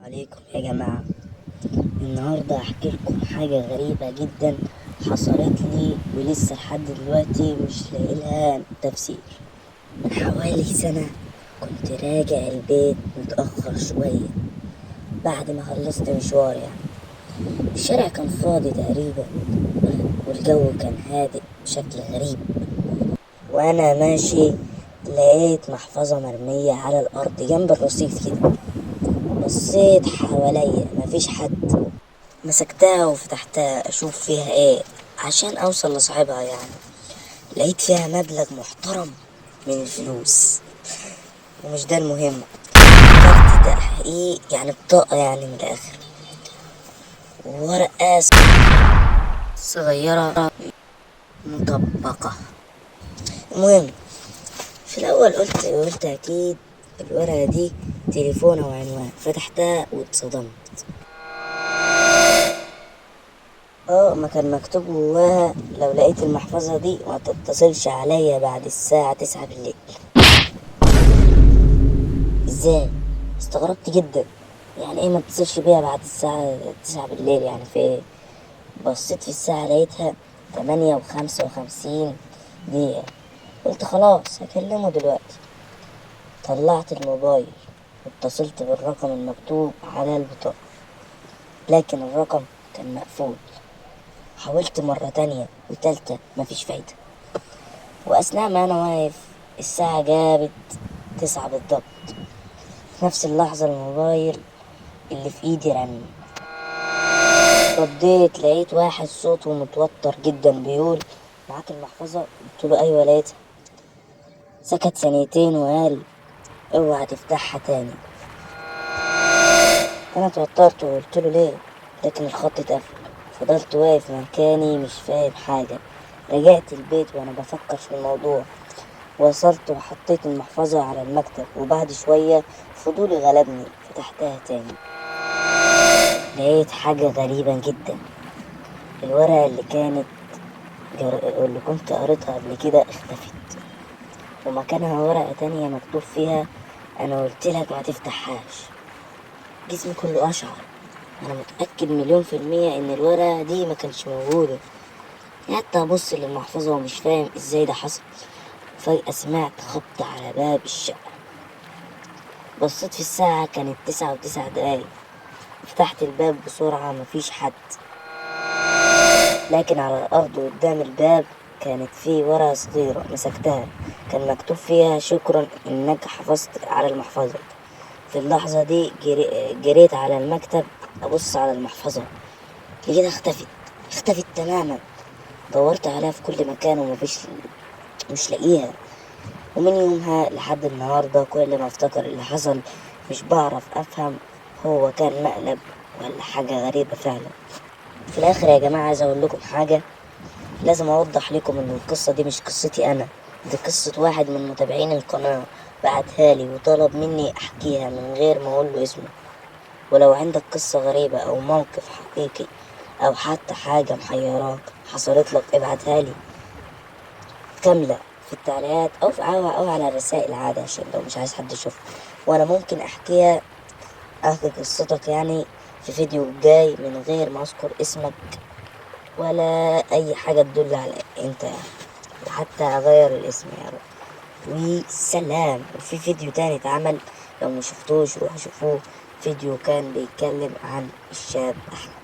عليكم يا جماعة. النهاردة هحكي لكم حاجة غريبة جدا حصلت لي ولسه لحد دلوقتي مش لاقي لها تفسير. من حوالي سنة كنت راجع البيت متأخر شوية بعد ما خلصت مشوار الشارع كان فاضي تقريبا والجو كان هادئ بشكل غريب. وأنا ماشي لقيت محفظة مرمية على الأرض جنب الرصيف كده. بصيت حواليا مفيش حد. مسكتها وفتحتها اشوف فيها ايه عشان اوصل لصاحبها لقيت فيها مبلغ محترم من الفلوس. ومش ده المهم، كارت تحقيق بطاقة من الاخر، وورقة صغيرة مطبقة. المهم في الاول قلت اكيد الورقة دي تليفون او عنوان. فتحتها واتصدمت. ما كان مكتوب جواها: لو لقيت المحفظة دي ما تتصلش عليا بعد الساعة 9 بالليل. ازاي؟ استغربت جدا. ايه ما تتصلش بيها بعد الساعة 9 بالليل؟ في ايه؟ بصيت في الساعة لقيتها 8:55. قلت خلاص هكلمه دلوقتي. طلعت الموبايل واتصلت بالرقم المكتوب على البطاقة، لكن الرقم كان مقفول. حاولت مرة تانية وتالتة، مفيش فايدة. وأثناء ما أنا واقف الساعة جابت 9 بالضبط. في نفس اللحظة الموبايل اللي في إيدي رن. رديت لقيت واحد صوته متوتر جدا بيقول: معاك المحفظة؟ قلت له أيوة لقيتها. سكت ثانيتين وقال: اوعى تفتحها تاني. أنا اتوترت وقلت له ليه، لكن الخط اتقفل. فضلت واقف مكاني مش فاهم حاجة. رجعت البيت وأنا بفكر في الموضوع. وصلت وحطيت المحفظة على المكتب، وبعد شوية فضولي غلبني فتحتها تاني. لقيت حاجة غريبة جدا. الورقة اللي كنت قريتها قبل كده اختفت، ومكانها ورقة تانية مكتوب فيها: أنا قلتلك ما تفتحهاش. جسمي كله أشعر. أنا متأكد 1,000,000% إن الورقة دي ما كانش موجودة. حتى أبص للمحفظة ومش فاهم إزاي ده حصل. فجأة سمعت خبط على باب الشقة. بصيت في الساعة كانت 9:09. فتحت الباب بسرعة، مفيش حد. لكن على الأرض قدام الباب كانت في ورقة صغيرة. مسكتها، كان مكتوب فيها: شكرا إنك حافظت على المحفظة. في اللحظة دي جريت على المكتب أبص على المحفظة. لقيتها اختفت تماما. دورت عليها في كل مكان مش لاقيها. ومن يومها لحد النهاردة كل ما افتكر اللي حصل مش بعرف أفهم هو كان مقلب ولا حاجة غريبة فعلا. في الآخر يا جماعة عايز أقول لكم حاجة. لازم أوضح لكم إن القصة دي مش قصتي أنا، دي قصة واحد من متابعين القناة بعتها لي وطلب مني أحكيها من غير ما أقول له اسمه. ولو عندك قصة غريبة أو موقف حقيقي أو حتى حاجة محيراك حصلت لك ابعتها لي كاملة في التعليقات أو على الرسائل عادي، عشان لو مش عايز حد يشوفها. وأنا ممكن أحكي قصتك في فيديو جاي من غير ما أذكر اسمك ولا أي حاجة تدل على أنت وحتى أغير الاسم يا رب. وسلام. وفي فيديو تاني اتعمل، لو مشفتوش روحوا شوفوه. فيديو كان بيتكلم عن الشاب أحمد.